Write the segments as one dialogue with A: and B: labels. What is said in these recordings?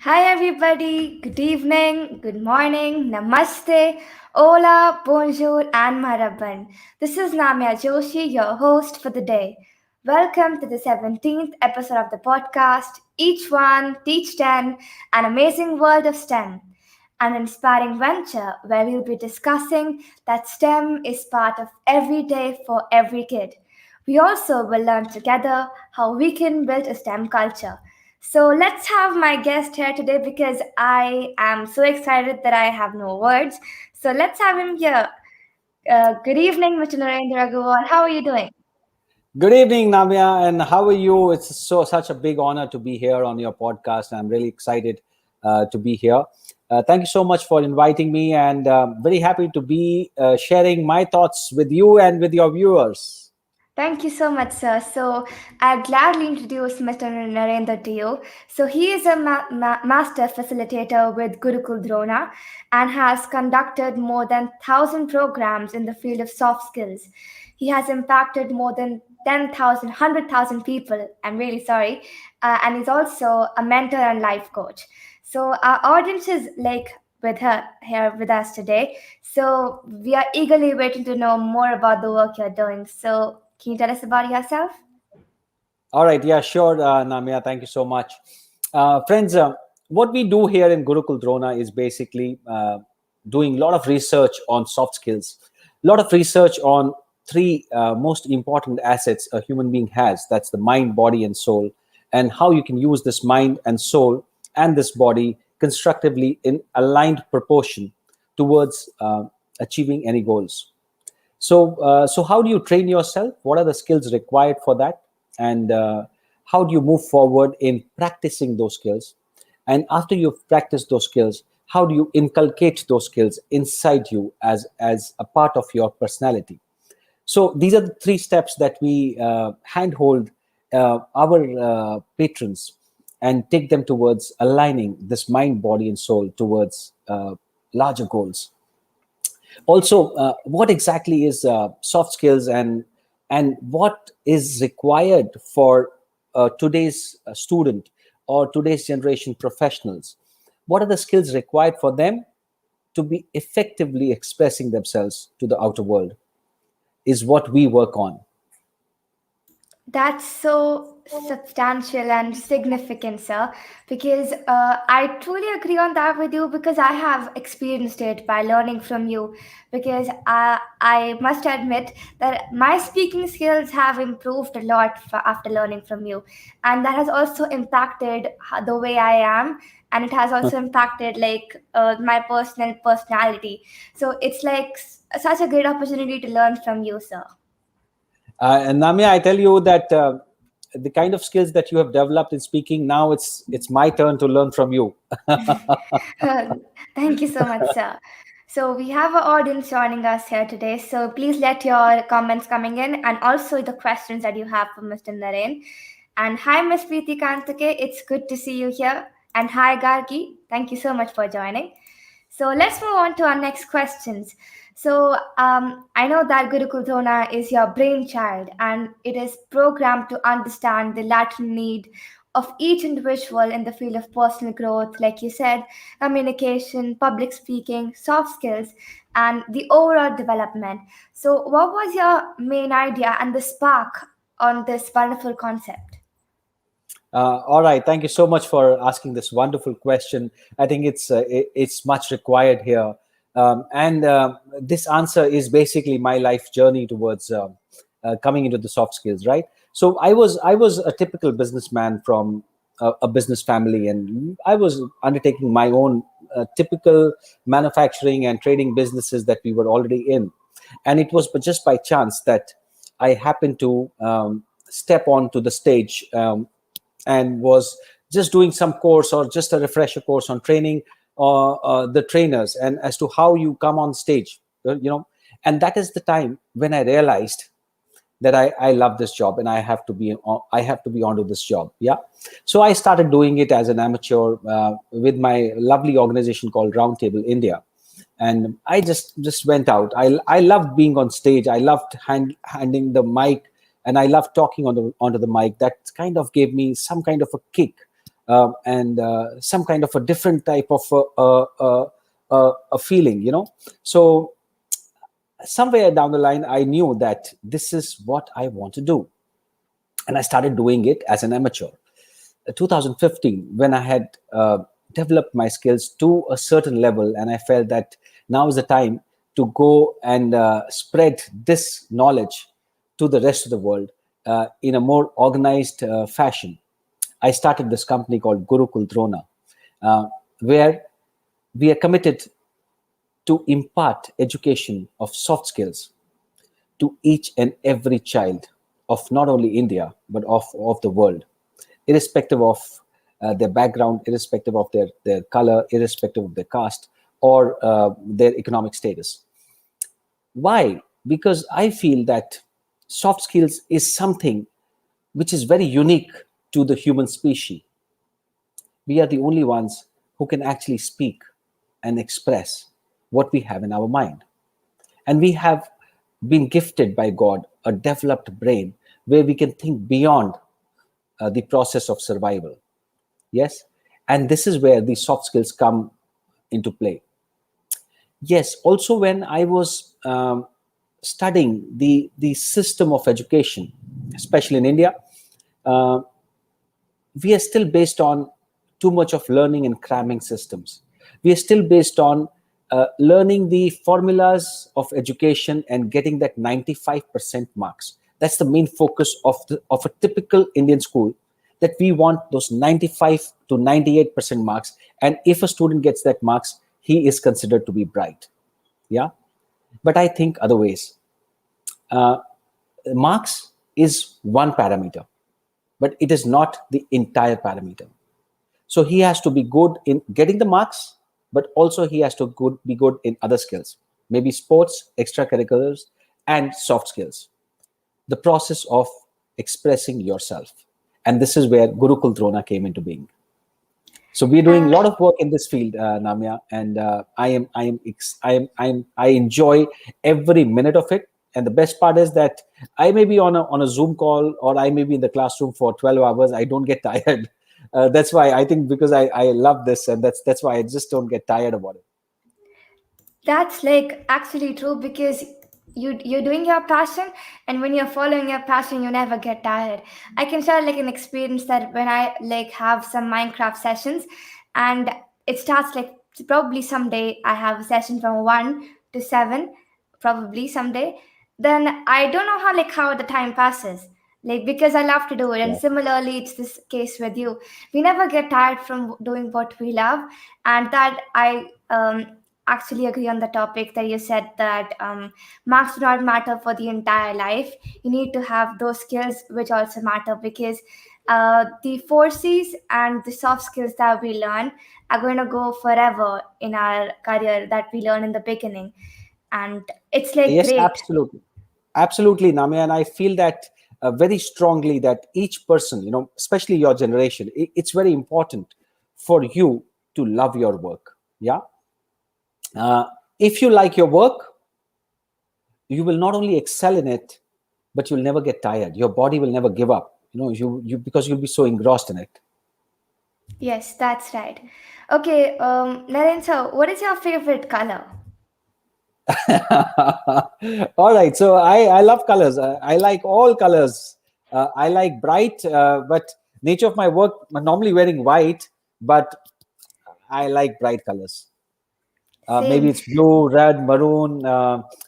A: Hi everybody, good evening, good morning, namaste, hola, bonjour and maraban. This is Namya Joshi, your host for the day. Welcome to the 17th episode of the podcast, Each One, Teach 10, an amazing world of STEM, an inspiring venture where we'll be discussing that STEM is part of every day for every kid. We also will learn together how we can build a STEM culture. So let's have my guest here today because I am so excited that I have no words. So let's have him here. Good evening, Mr. Narender Agarwal. How are you doing?
B: Good evening, Namya, and how are you? It's such a big honor to be here on your podcast. I'm really excited to be here. Thank you so much for inviting me, and very happy to be sharing my thoughts with you and with your viewers.
A: Thank you so much, sir. So, I'd gladly introduce Mr. Narendra to you. So, he is a master facilitator with Gurukul Drona and has conducted more than 1,000 programs in the field of soft skills. He has impacted more than 10,000, 100,000 people. I'm really sorry. And he's also a mentor and life coach. So, our audience is like with her here with us today. So, we are eagerly waiting to know more about the work you're doing. So, can you tell us about yourself?
B: All right, yeah, sure, Namya. Thank you so much, friends. What we do here in Gurukul Drona is basically doing a lot of research on soft skills, a lot of research on three most important assets a human being has. That's the mind, body, and soul, and how you can use this mind and soul and this body constructively in aligned proportion towards achieving any goals. So how do you train yourself? What are the skills required for that? And how do you move forward in practicing those skills? And after you've practiced those skills, how do you inculcate those skills inside you as a part of your personality? So these are the three steps that we handhold our patrons and take them towards aligning this mind, body, and soul towards larger goals. Also, what exactly is soft skills, and what is required for today's student or today's generation professionals? What are the skills required for them to be effectively expressing themselves to the outer world is what we work on.
A: That's so substantial and significant, sir, because I truly agree on that with you because I have experienced it by learning from you. Because I must admit that my speaking skills have improved a lot after learning from you, and that has also impacted the way I am, and it has also impacted like my personality. So it's like such a great opportunity to learn from you, sir.
B: And Namya, I tell you that the kind of skills that you have developed in speaking, now it's my turn to learn from you.
A: Thank you so much, sir. So we have an audience joining us here today. So please let your comments coming in and also the questions that you have for Mr. Naren. And hi, Miss Preeti Kantake. It's good to see you here. And hi, Gargi. Thank you so much for joining. So let's move on to our next questions. So I know that Gurukul Drona is your brainchild, and it is programmed to understand the latent need of each individual in the field of personal growth, like you said, communication, public speaking, soft skills, and the overall development. So, what was your main idea and the spark on this wonderful concept?
B: All right, thank you so much for asking this wonderful question. I think it's much required here, and this answer is basically my life journey towards coming into the soft skills. Right. So I was a typical businessman from a business family, and I was undertaking my own typical manufacturing and trading businesses that we were already in, and it was just by chance that I happened to step onto the stage. And was just doing some course or just a refresher course on training the trainers and as to how you come on stage, and that is the time when I realized that I love this job and I have to be onto this job. Yeah. So I started doing it as an amateur with my lovely organization called Roundtable India. And I just went out. I loved being on stage. I loved handing the mic, and I loved talking onto the mic. That kind of gave me some kind of a kick and some kind of a different type of a feeling, So somewhere down the line, I knew that this is what I want to do. And I started doing it as an amateur. 2015, when I had developed my skills to a certain level, and I felt that now is the time to go and spread this knowledge to the rest of the world in a more organized fashion. I started this company called Gurukul Drona, where we are committed to impart education of soft skills to each and every child of not only India, but of the world, irrespective of their background, irrespective of their color, irrespective of their caste or their economic status. Why? Because I feel that soft skills is something which is very unique to the human species. We are the only ones who can actually speak and express what we have in our mind. And we have been gifted by God a developed brain where we can think beyond the process of survival. Yes. And this is where the soft skills come into play. Yes. Also, when I was studying the system of education, especially in India, we are still based on too much of learning and cramming systems. We are still based on learning the formulas of education and getting that 95% marks. That's the main focus of a typical Indian school, that we want those 95 to 98% marks. And if a student gets that marks, he is considered to be bright. Yeah. But I think other ways. Marks is one parameter, but it is not the entire parameter. So he has to be good in getting the marks, but also he has to be good in other skills, maybe sports, extracurriculars, and soft skills. The process of expressing yourself. And this is where Gurukul Drona came into being. So we're doing a lot of work in this field, Namya, and I enjoy every minute of it. And the best part is that I may be on a Zoom call, or I may be in the classroom for 12 hours. I don't get tired. That's why I think, because I love this, and that's why I just don't get tired about it.
A: That's like actually true, because you're doing your passion, and when you're following your passion, you never get tired. I can share like an experience that when I like have some Minecraft sessions, and it starts like probably someday I have a session from 1 to 7, probably someday. Then I don't know how the time passes. Like, because I love to do it, and
B: Yeah.
A: similarly, it's this case with you. We never get tired from doing what we love, and that I actually agree on the topic that you said, that marks do not matter for the entire life. You need to have those skills which also matter, because the 4 C's and the soft skills that we learn are going to go forever in our career that we learn in the beginning. And it's like
B: Yes,
A: great.
B: absolutely, Namya, and I feel that very strongly, that each person, especially your generation, it's very important for you to love your work. Yeah. If you like your work, you will not only excel in it, but you'll never get tired. Your body will never give up. You because you'll be so engrossed in it.
A: Yes, that's right. Okay, Naren, so what is your favorite color?
B: All right. So I love colors. I like all colors. I like bright, but nature of my work, I'm normally wearing white, but I like bright colors. Maybe
A: Same.
B: it's blue, red, maroon,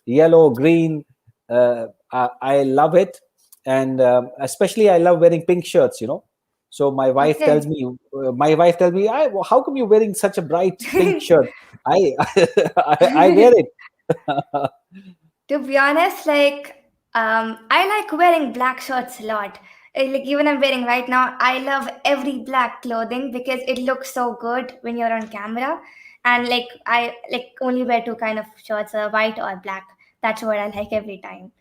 B: yellow, green. I love it. And especially I love wearing pink shirts. So
A: Okay.
B: my wife tells me, how come you're wearing such a bright pink shirt? I, I wear it.
A: To be honest, like I like wearing black shirts a lot. Like even I'm wearing right now, I love every black clothing because it looks so good when you're on camera. And like I like only wear two kind of shirts, white or black. That's what I like every time.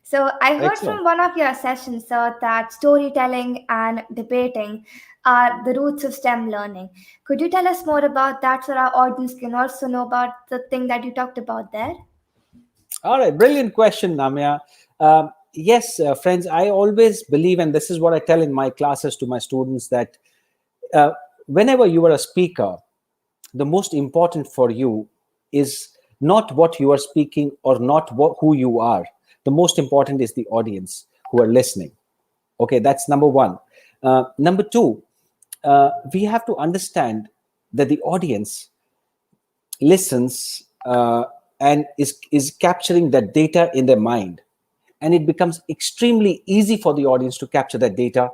A: So I heard
B: Excellent.
A: from one of your sessions, sir, that storytelling and debating are the roots of STEM learning. Could you tell us more about that so our audience can also know about the thing that you talked about there?
B: All right, brilliant question, Namya. Yes, friends, I always believe, and this is what I tell in my classes to my students, that whenever you are a speaker, the most important for you is not what you are speaking or not who you are. The most important is the audience who are listening. Okay, that's number one. Number two, we have to understand that the audience listens and is capturing that data in their mind, and it becomes extremely easy for the audience to capture that data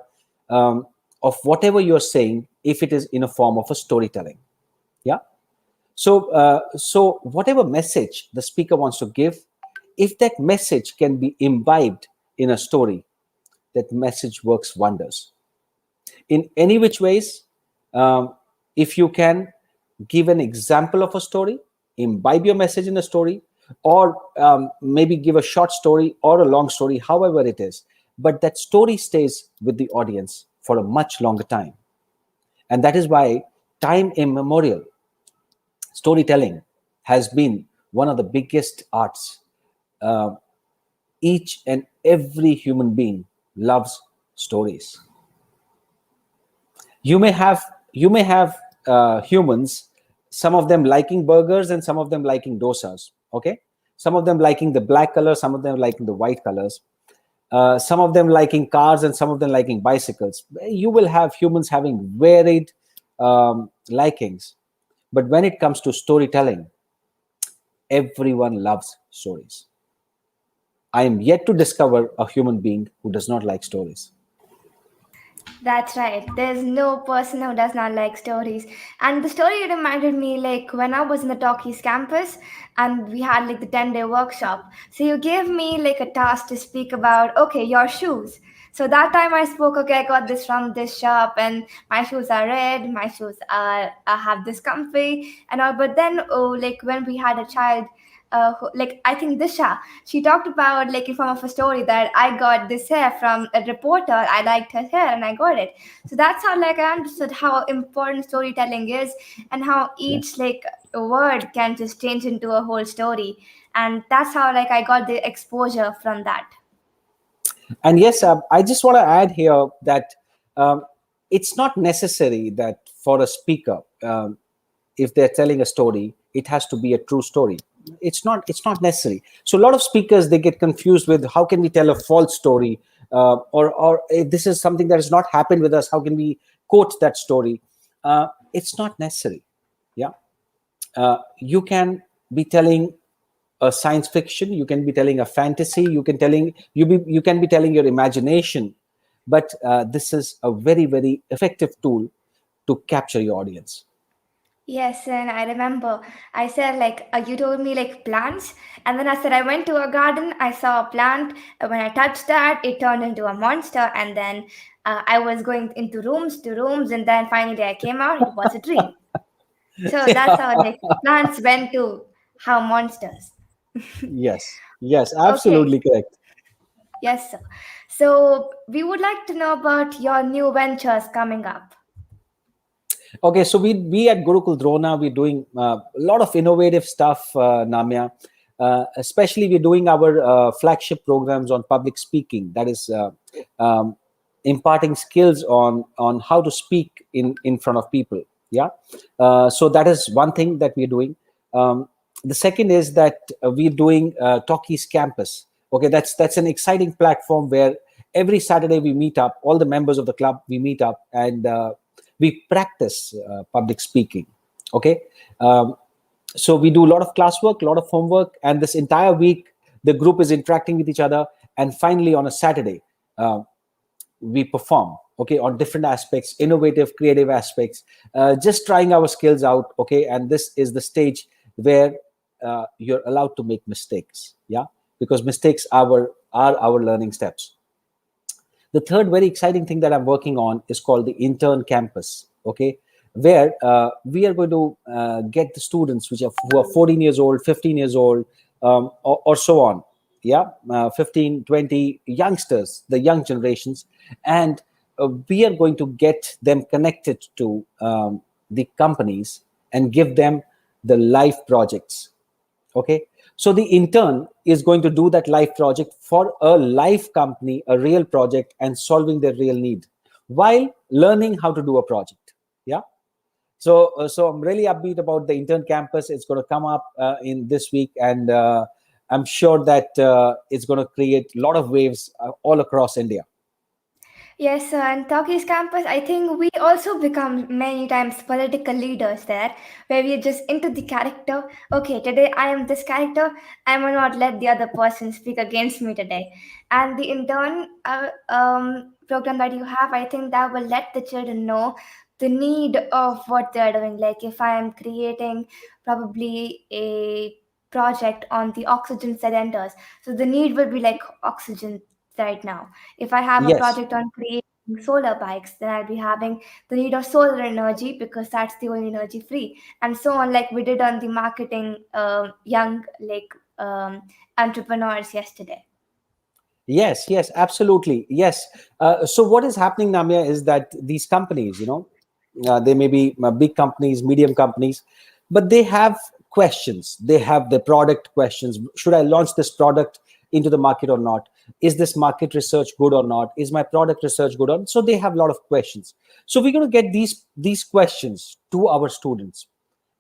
B: of whatever you're saying, if it is in a form of a storytelling. Yeah. So whatever message the speaker wants to give, if that message can be imbibed in a story, that message works wonders. In any which ways, if you can give an example of a story, imbibe your message in a story, or maybe give a short story or a long story, however it is, but that story stays with the audience for a much longer time. And that is why time immemorial, storytelling has been one of the biggest arts. Each and every human being loves stories. You may have humans, some of them liking burgers and some of them liking dosas. Okay, some of them liking the black color, some of them liking the white colors. Some of them liking cars and some of them liking bicycles. You will have humans having varied likings. But when it comes to storytelling, everyone loves stories. I am yet to discover a human being who does not like stories.
A: That's right. There's no person who does not like stories. And the story reminded me like when I was in the Talkies campus and we had like the 10-day workshop. So you gave me like a task to speak about, okay, your shoes. So that time I spoke, okay, I got this from this shop and my shoes are red, my shoes are I have this comfy and all. But then, oh, like when we had a child, like I think Disha, she talked about like in form of a story that I got this hair from a reporter. I liked her hair and I got it. So that's how like I understood how important storytelling is and how
B: Yeah.
A: each like a word can just change into a whole story. And that's how like I got the exposure from that.
B: And yes, I just want to add here that um, it's not necessary that for a speaker, if they're telling a story, it has to be a true story. It's not necessary. So a lot of speakers, they get confused with how can we tell a false story, or if this is something that has not happened with us, how can we quote that story? It's not necessary. Yeah. You can be telling a science fiction, you can be telling a fantasy, you can be telling your imagination, but this is a very, very effective tool to capture your audience.
A: Yes, and I remember I said like you told me like plants, and then I said I went to a garden, I saw a plant. When I touched that, it turned into a monster, and then I was going into rooms to rooms, and then finally I came out. It was a dream. So that's how like plants went to how monsters.
B: Yes,
A: Okay,
B: absolutely correct.
A: yes, sir. So we would like to know about your new ventures coming up.
B: Okay, so we at Gurukul Drona, we're doing a lot of innovative stuff, Namya. Especially we're doing our flagship programs on public speaking. That is um, imparting skills on how to speak in front of people. Yeah. So that is one thing that we're doing. The second is that we're doing Talkies Campus. Okay, that's an exciting platform where every Saturday we meet up. All the members of the club, we meet up and we practice public speaking. Okay. So we do a lot of classwork, a lot of homework, and this entire week the group is interacting with each other. And finally, on a Saturday, we perform. Okay, on different aspects, innovative, creative aspects, just trying our skills out. Okay, and this is the stage where you're allowed to make mistakes. Yeah, because mistakes are our learning steps. The third very exciting thing that I'm working on is called the intern campus. Okay, where we are going to get the students who are 14 years old, 15 years old, or so on. Yeah, 15, 20 youngsters, the young generations, and we are going to get them connected to the companies and give them the life projects. Okay, so the intern is going to do that life project for a life company, a real project, and solving their real need while learning how to do a project. So I'm really upbeat about the intern campus. It's going to come up in this week, and I'm sure that it's going to create a lot of waves all across India.
A: Yes, and Turkey's campus, I think we also become many times political leaders there, where we're just into the character. Okay, today I am this character. I will not let the other person speak against me today. And the intern program that you have, I think that will let the children know the need of what they're doing. Like if I am creating probably a project on the oxygen cylinders, so the need will be like oxygen right now. If I have a
B: Yes.
A: project on creating solar bikes, then I'll be having the need of solar energy because that's the only energy free, and so on. Like we did on the marketing young entrepreneurs yesterday.
B: Yes, yes, absolutely. Yes. So what is happening, Namya, is that these companies, they may be big companies, medium companies, but they have questions. They have the product questions. Should I launch this product into the market or not? Is this market research good or not? Is my product research good or not? So they have a lot of questions. So we're going to get these questions to our students,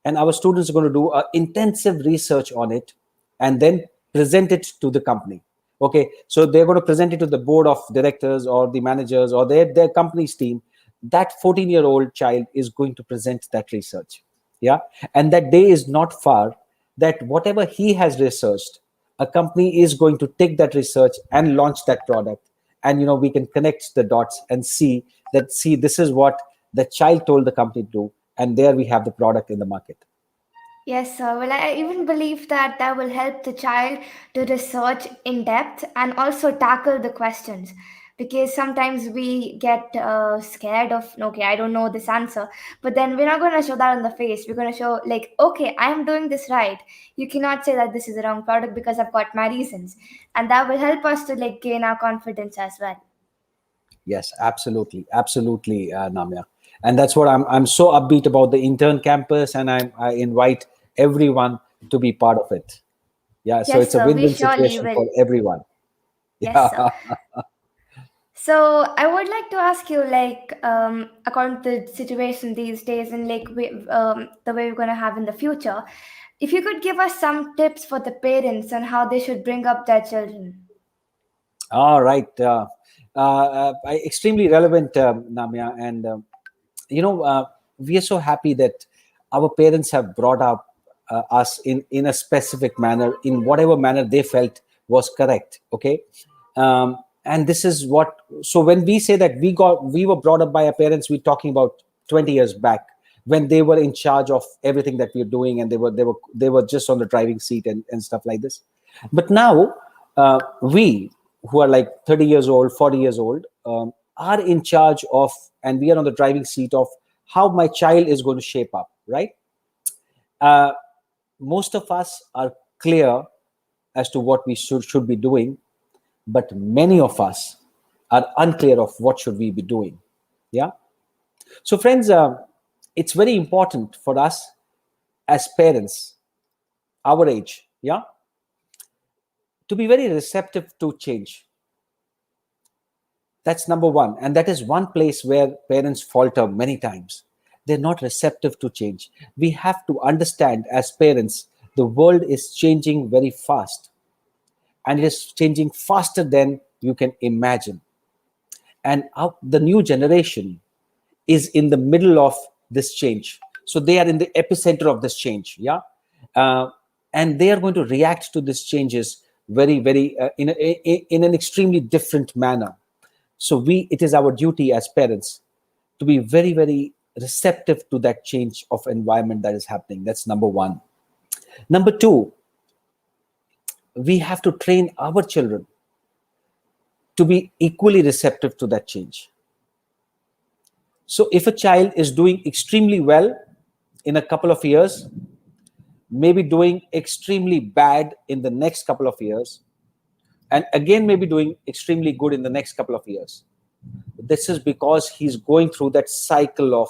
B: and our students are going to do intensive research on it and then present it to the company. Okay, so they're going to present it to the board of directors or the managers or their company's team. That 14-year-old child is going to present that research. Yeah. And that day is not far that whatever he has researched, a company is going to take that research and launch that product. And we can connect the dots and see this is what the child told the company to do, and there we have the product in the market.
A: Yes, sir. Well, I even believe that that will help the child to research in depth and also tackle the questions. Because sometimes we get scared of, okay, I don't know this answer. But then we're not going to show that on the face. We're going to show, like, okay, I am doing this right. You cannot say that this is the wrong product because I've got my reasons. And that will help us to, like, gain our confidence as well.
B: Yes, absolutely, absolutely, Namya, and that's what I'm so upbeat about the intern campus, and I invite everyone to be part of it. Yeah, so
A: Yes,
B: it's a
A: sir. We
B: win-win
A: surely
B: situation
A: will.
B: for everyone.
A: Yes, sir.
B: Yeah.
A: So I would like to ask you, like, according to the situation these days, and like the way we're gonna have in the future, if you could give us some tips for the parents on how they should bring up their children.
B: All right. Extremely relevant, Namya, and we are so happy that our parents have brought up us in a specific manner, in whatever manner they felt was correct. Okay. And this is what, so when we say that we were brought up by our parents, we're talking about 20 years back, when they were in charge of everything that we are doing, and they were just on the driving seat and stuff like this. But now, we who are like 30 years old, 40 years old, are in charge of, and we are on the driving seat of how my child is going to shape up, right? uh, most of us are clear as to what we should be doing, but many of us are unclear of what should we be doing. Yeah. So friends, it's very important for us as parents, our age, yeah, to be very receptive to change. That's number one. And that is one place where parents falter many times. They're not receptive to change. We have to understand as parents, the world is changing very fast, and it is changing faster than you can imagine. And the new generation is in the middle of this change. So they are in the epicenter of this change. Yeah. Uh, and they are going to react to these changes very, very, in an extremely different manner. So it is our duty as parents to be very, very receptive to that change of environment that is happening. That's number one. Number two, we have to train our children to be equally receptive to that change. So if a child is doing extremely well in a couple of years, maybe doing extremely bad in the next couple of years, and again maybe doing extremely good in the next couple of years, this is because he's going through that cycle of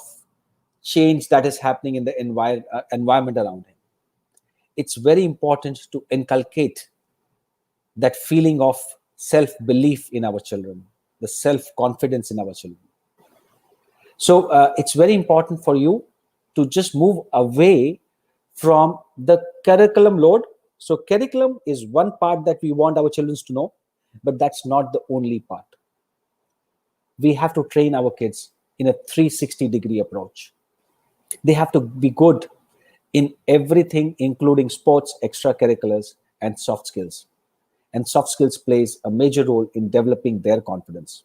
B: change that is happening in the environment around him. It's very important to inculcate that feeling of self belief in our children, the self confidence in our children. So it's very important for you to just move away from the curriculum load. So curriculum is one part that we want our children to know, but that's not the only part. We have to train our kids in a 360-degree approach. They have to be good in everything, including sports, extracurriculars, and soft skills. And soft skills plays a major role in developing their confidence.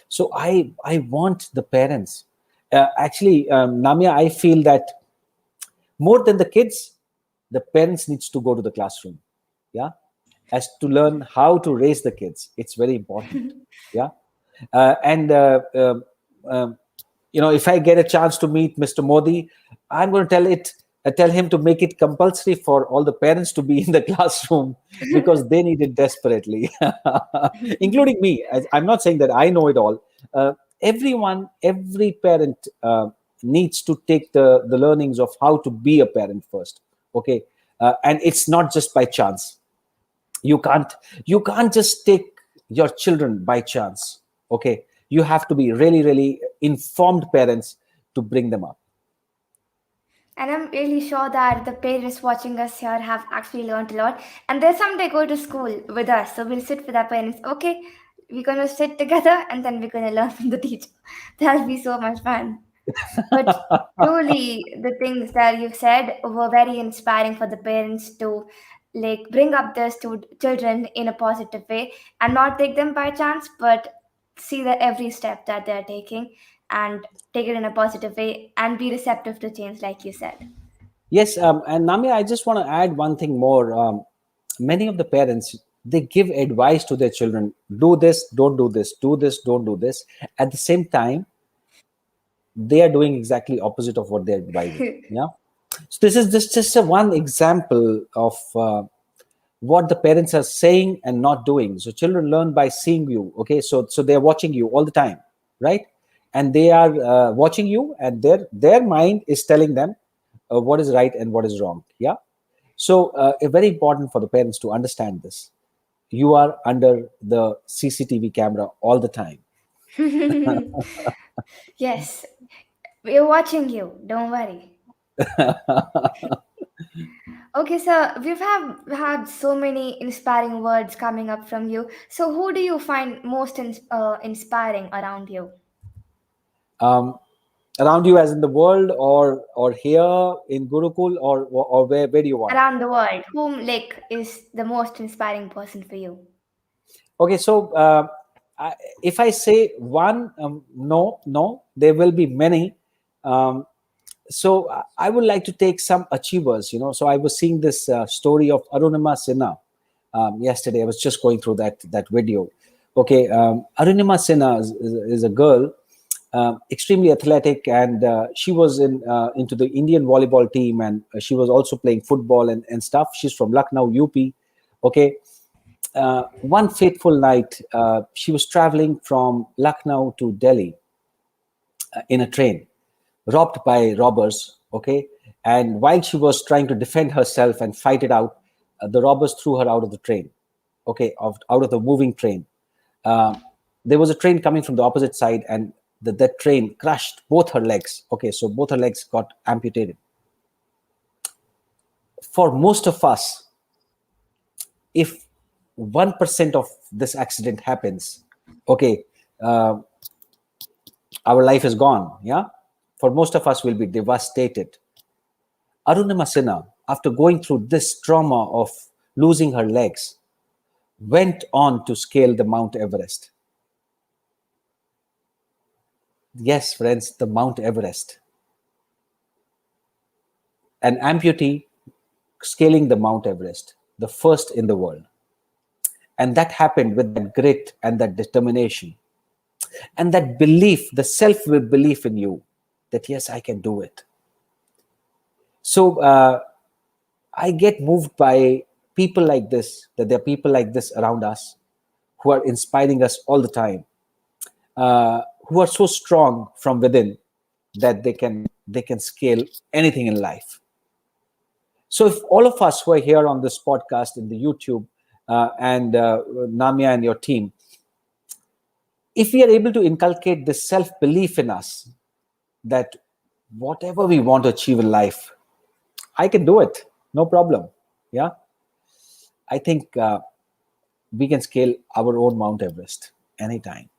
B: So I want the parents. Actually, Namya, I feel that more than the kids, the parents needs to go to the classroom. Yeah, as to learn how to raise the kids. It's very important. Yeah, and if I get a chance to meet Mr. Modi, I'm going to tell him to make it compulsory for all the parents to be in the classroom because they need it desperately, including me. I'm not saying that I know it all. Every parent needs to take the learnings of how to be a parent first. Okay, and it's not just by chance. You can't just take your children by chance. Okay, you have to be really, really informed parents to bring them up.
A: And I'm really sure that the parents watching us here have actually learned a lot. And there's some they go to school with us. So we'll sit with our parents. Okay, we're going to sit together and then we're going to learn from the teacher. That'll be so much fun. But truly, the things that you've said were very inspiring for the parents to like bring up their children in a positive way and not take them by chance, but see the every step that they're taking and take it in a positive way and be receptive to change, like you said.
B: Yes, and Namya, I just want to add one thing more. Many of the parents, they give advice to their children: do this, don't do this; do this, don't do this. At the same time, they are doing exactly opposite of what they're advising. Yeah. So this is just a one example of what the parents are saying and not doing. So children learn by seeing you. Okay, so they're watching you all the time, right? And they are watching you, and their mind is telling them what is right and what is wrong. Yeah. So it's very important for the parents to understand this. You are under the CCTV camera all the time.
A: Yes, we're watching you. Don't worry. Okay, so we've have had so many inspiring words coming up from you. So, who do you find most inspiring around you?
B: um, Around you, as in the world, or here in Gurukul, or where do you want?
A: Around the world, whom like is the most inspiring person for you?
B: Okay, so if I say one, no, there will be many. Um, so I would like to take some achievers. So I was seeing this story of Arunima Sinha yesterday. I was just going through that video. Okay, Arunima Sinha is a girl, extremely athletic, and she was into the Indian volleyball team, and she was also playing football and stuff. She's from Lucknow, UP. Okay, one fateful night, she was traveling from Lucknow to Delhi in a train, robbed by robbers. Okay, and while she was trying to defend herself and fight it out, the robbers threw her out of the train. Okay, out of the moving train. Uh, there was a train coming from the opposite side, and that train crushed both her legs. Okay, so both her legs got amputated. For most of us, if 1% of this accident happens, okay, uh, our life is gone. Yeah, for most of us, will be devastated. Arunima Sinha, after going through this trauma of losing her legs, went on to scale the Mount Everest. Yes, friends, the Mount Everest. An amputee scaling the Mount Everest, the first in the world. And that happened with that grit and that determination and that belief, the self belief in you that, yes, I can do it. So I get moved by people like this, that there are people like this around us who are inspiring us all the time, who are so strong from within that they can scale anything in life. So if all of us who are here on this podcast, in the YouTube, and Namya and your team, if we are able to inculcate this self-belief in us, that whatever we want to achieve in life, I can do it. No problem. Yeah. I think we can scale our own Mount Everest anytime.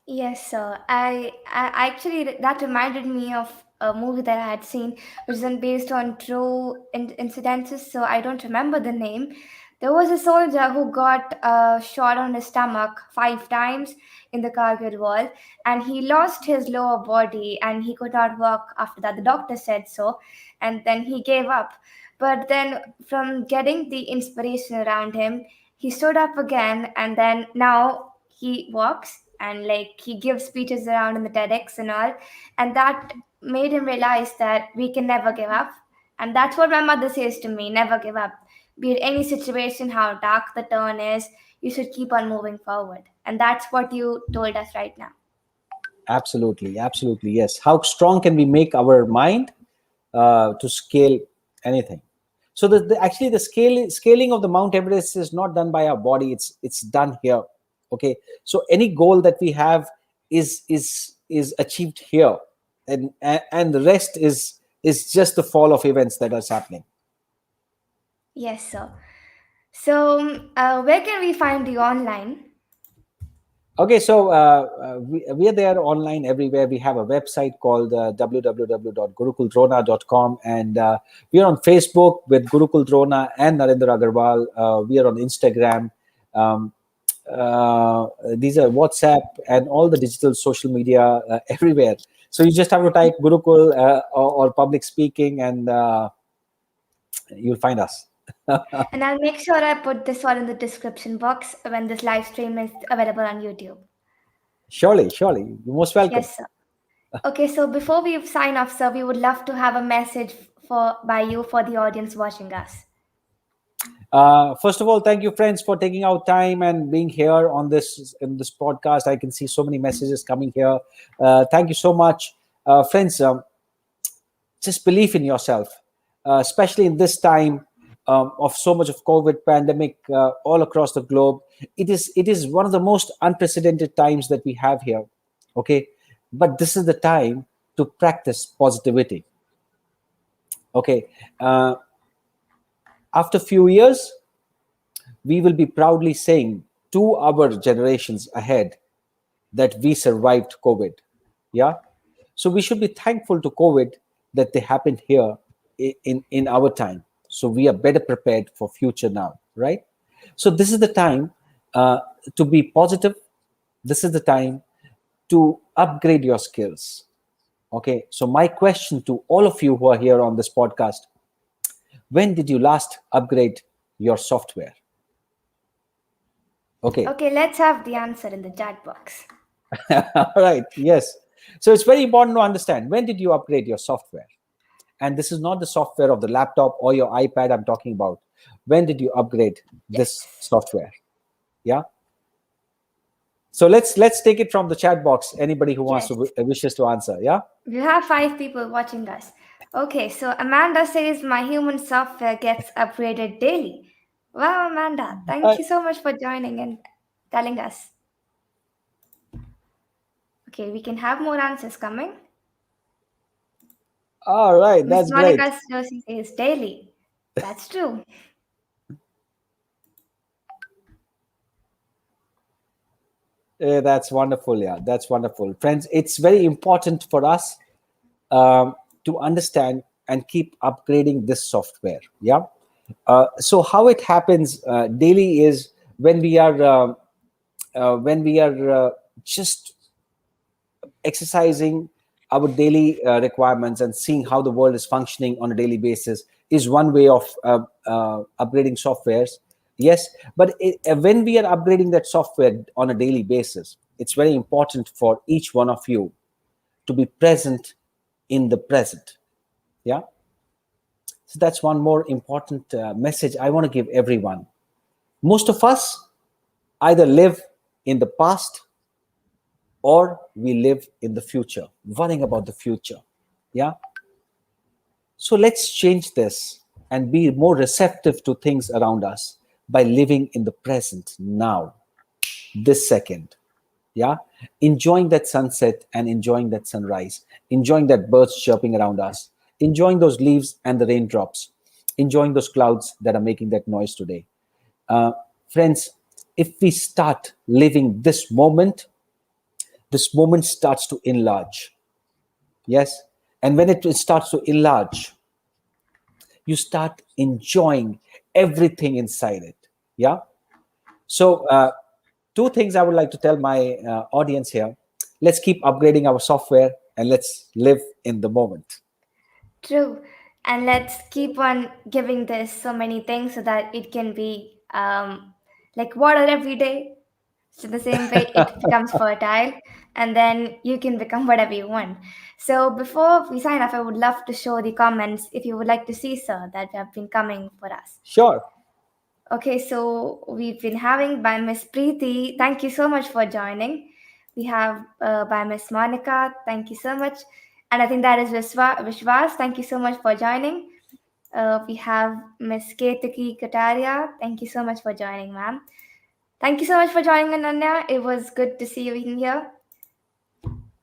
A: Yes, sir. I actually that reminded me of a movie that I had seen, which is based on true incidences. So I don't remember the name. There was a soldier who got shot on his stomach 5 times in the Kargil war, and he lost his lower body, and he could not walk after that. The doctor said so, and then he gave up. But then, from getting the inspiration around him, he stood up again, and then now he walks and like he gives speeches around in the TEDx and all, and that made him realize that we can never give up. And that's what my mother says to me: never give up. Be it any situation, how dark the turn is, you should keep on moving forward. And that's what you told us right now.
B: Absolutely, absolutely, yes. How strong can we make our mind to scale anything? So actually the scaling of the Mount Everest is not done by our body; it's done here. Okay, so any goal that we have is achieved here, and the rest is just the fall of events that is happening.
A: Yes, sir. So, where can we find you online?
B: Okay, so we are there online everywhere. We have a website called www.gurukuldrona.com, and we are on Facebook with Gurukul Drona and Narender Agarwal. We are on Instagram. Um, these are WhatsApp and all the digital social media everywhere. So you just have to type Gurukul or public speaking, and you'll find us.
A: And I'll make sure I put this all in the description box when this live stream is available on YouTube.
B: Surely, surely, you're most welcome.
A: Yes, sir. Okay, so before we sign off, sir, we would love to have a message for by you for the audience watching us.
B: First of all, thank you, friends, for taking out time and being here on this in this podcast. I can see so many messages coming here. Thank you so much, friends. Just believe in yourself, especially in this time of so much of COVID pandemic all across the globe. It is one of the most unprecedented times that we have here. Okay, but this is the time to practice positivity. Okay, after few years, we will be proudly saying to our generations ahead that we survived COVID. Yeah. So we should be thankful to COVID that they happened here in our time. So we are better prepared for future now, right? So this is the time to be positive. This is the time to upgrade your skills. Okay. So my question to all of you who are here on this podcast: when did you last upgrade your software? Okay.
A: Okay, let's have the answer in the chat box.
B: All right. Yes. So it's very important to understand, when did you upgrade your software? And this is not the software of the laptop or your iPad I'm talking about. When did you upgrade this
A: Yes.
B: software? Yeah. So let's take it from the chat box. Anybody who wants
A: Yes.
B: to wishes to answer. Yeah.
A: We have 5 people watching us. Okay, so Amanda says my human software gets upgraded daily. Wow, Amanda,
B: Uh,
A: thank you so much for joining and telling us. Okay, we can have more answers coming.
B: all right.
A: Miss
B: That's great.
A: Monica Joshi says daily. That's true.
B: That's wonderful. Yeah, that's wonderful. Friends, it's very important for us to understand and keep upgrading this software. Yeah. So how it happens daily is when we are just exercising our daily requirements and seeing how the world is functioning on a daily basis is one way of upgrading softwares. Yes, but when we are upgrading that software on a daily basis, it's very important for each one of you to be present in the present. Yeah. So that's one more important message I want to give everyone. Most of us either live in the past or we live in the future, worrying about the future. Yeah. So let's change this and be more receptive to things around us by living in the present now, this second. Yeah, enjoying that sunset and enjoying that sunrise, enjoying that birds chirping around us, enjoying those leaves and the raindrops, enjoying those clouds that are making that noise today. uh, Friends, if we start living this moment starts to enlarge. Yes, and when it starts to enlarge, you start enjoying everything inside it. Yeah. So, two things I would like to tell my audience here. Let's keep upgrading our software and let's live in the moment.
A: True. And let's keep on giving this so many things so that it can be like water every day. So the same way it becomes fertile and then you can become whatever you want. So before we sign off, I would love to show the comments if you would like to see, sir, that have been coming for us.
B: Sure.
A: Okay, so we've been having by Miss Preeti. Thank you so much for joining. We have by Miss Monica. Thank you so much. And I think that is Vishwas. Thank you so much for joining. We have Miss Ketaki Kataria. Thank you so much for joining, ma'am. Thank you so much for joining, Ananya. It was good to see you in here.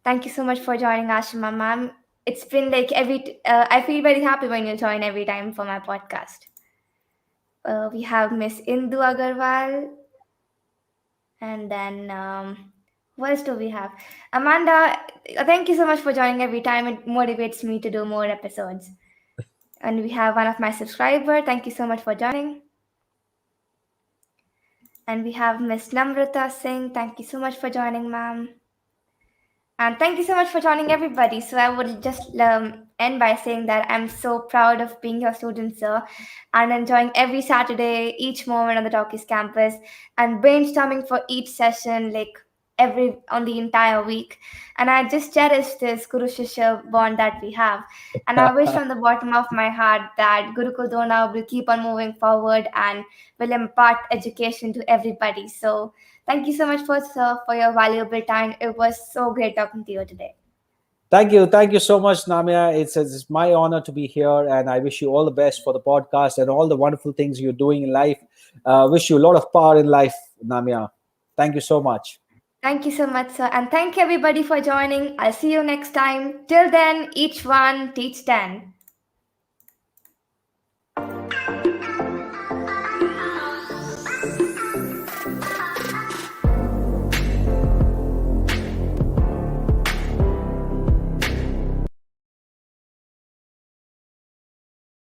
A: Thank you so much for joining, Ashima, ma'am. It's been like I feel very happy when you join every time for my podcast. We have Miss Indu Agarwal. And then, what else do we have? Amanda, thank you so much for joining every time. It motivates me to do more episodes. And we have one of my subscriber. Thank you so much for joining. And we have Miss Namrata Singh. Thank you so much for joining, ma'am. And thank you so much for joining, everybody. So I would just end by saying that I'm so proud of being your student, sir, and enjoying every Saturday, each moment on the Talkies campus, and brainstorming for each session, like every on the entire week. And I just cherish this Guru Shishya bond that we have. And I wish from the bottom of my heart that Gurukul Drona will keep on moving forward and will impart education to everybody. So thank you so much, for sir, for your valuable time. It was so great talking to you today.
B: Thank you so much, Namya. It's my honor to be here, and I wish you all the best for the podcast and all the wonderful things you're doing in life. Wish you a lot of power in life, Namya. Thank you so much.
A: Thank you so much, sir. And thank you everybody for joining. I'll see you next time. Till then, each one teach 10.